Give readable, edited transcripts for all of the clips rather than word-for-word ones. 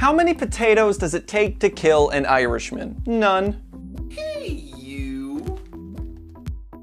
How many potatoes does it take to kill an Irishman? None.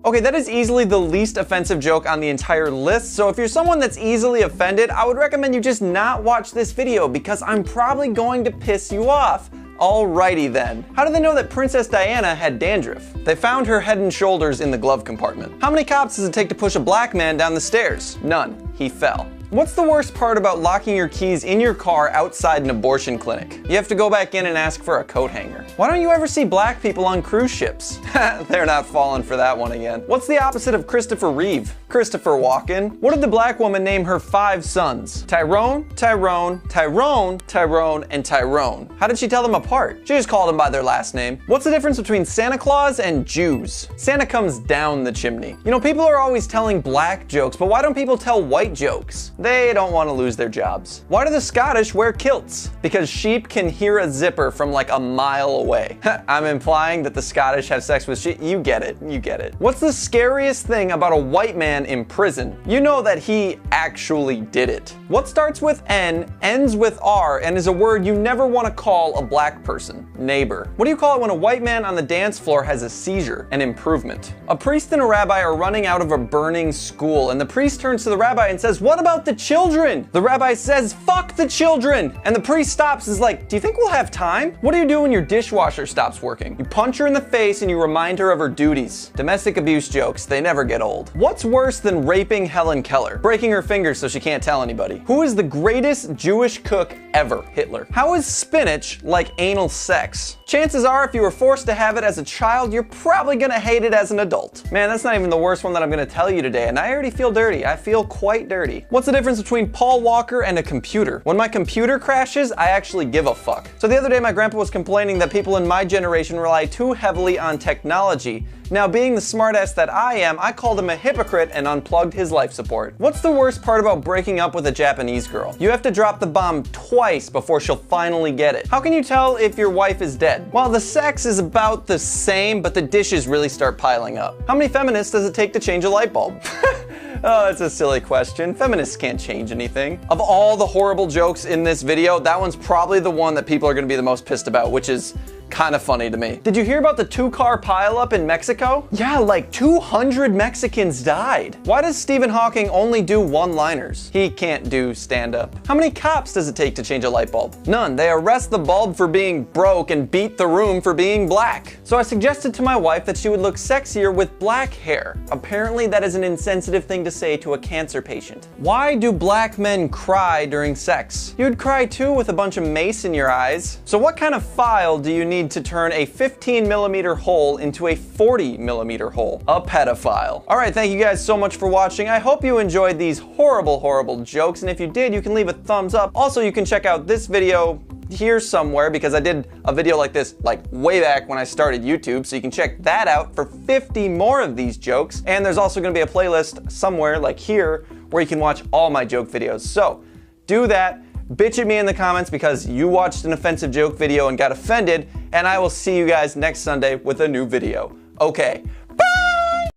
Okay, that is easily the least offensive joke on the entire list, so if you're someone that's easily offended, I would recommend you just not watch this video because I'm probably going to piss you off. Alrighty then. How do they know that Princess Diana had dandruff? They found her head and shoulders in the glove compartment. How many cops does it take to push a black man down the stairs? None. He fell. What's the worst part about locking your keys in your car outside an abortion clinic? You have to go back in and ask for a coat hanger. Why don't you ever see black people on cruise ships? They're not falling for that one again. What's the opposite of Christopher Reeve? Christopher Walken. What did the black woman name her 5 sons? Tyrone, Tyrone, Tyrone, Tyrone, and Tyrone. How did she tell them apart? She just called them by their last name. What's the difference between Santa Claus and Jews? Santa comes down the chimney. You know, people are always telling black jokes, but why don't people tell white jokes? They don't want to lose their jobs. Why do the Scottish wear kilts? Because sheep can hear a zipper from like a mile away. I'm implying that the Scottish have sex with sheep. You get it, you get it. What's the scariest thing about a white man in prison? You know that he actually did it. What starts with N, ends with R, and is a word you never want to call a black person? Neighbor. What do you call it when a white man on the dance floor has a seizure? An improvement. A priest and a rabbi are running out of a burning school, and the priest turns to the rabbi and says, "What about the children?" The rabbi says, "Fuck the children!" And the priest stops and is like, "Do you think we'll have time?" What do you do when your dishwasher stops working? You punch her in the face and you remind her of her duties. Domestic abuse jokes, they never get old. What's worse than raping Helen Keller? Breaking her fingers so she can't tell anybody. Who is the greatest Jewish cook ever? Hitler. How is spinach like anal sex? Chances are, if you were forced to have it as a child, you're probably gonna hate it as an adult. Man, that's not even the worst one that I'm gonna tell you today, and I already feel dirty. I feel quite dirty. What's the difference between Paul Walker and a computer? When my computer crashes, I actually give a fuck. So the other day, my grandpa was complaining that people in my generation rely too heavily on technology. Now, being the smartass that I am, I called him a hypocrite and unplugged his life support. What's the worst part about breaking up with a Japanese girl? You have to drop the bomb twice before she'll finally get it. How can you tell if your wife is dead? Well, the sex is about the same, but the dishes really start piling up. How many feminists does it take to change a light bulb? Oh, it's a silly question. Feminists can't change anything. Of all the horrible jokes in this video, that one's probably the one that people are gonna be the most pissed about, which is kind of funny to me. Did you hear about the 2-car pileup in Mexico? Yeah, like 200 Mexicans died. Why does Stephen Hawking only do one-liners? He can't do stand-up. How many cops does it take to change a light bulb? None. They arrest the bulb for being broke and beat the room for being black. So I suggested to my wife that she would look sexier with black hair. Apparently that is an insensitive thing to say to a cancer patient. Why do black men cry during sex? You'd cry too with a bunch of mace in your eyes. So what kind of file do you need to turn a 15mm hole into a 40mm hole? A pedophile. Alright, thank you guys so much for watching. I hope you enjoyed these horrible, horrible jokes, and if you did, you can leave a thumbs up. Also, you can check out this video here somewhere because I did a video like this like way back when I started YouTube, so you can check that out for 50 more of these jokes. And there's also going to be a playlist somewhere like here where you can watch all my joke videos. So do that. Bitch at me in the comments because you watched an offensive joke video and got offended, and I will see you guys next Sunday with a new video. Okay,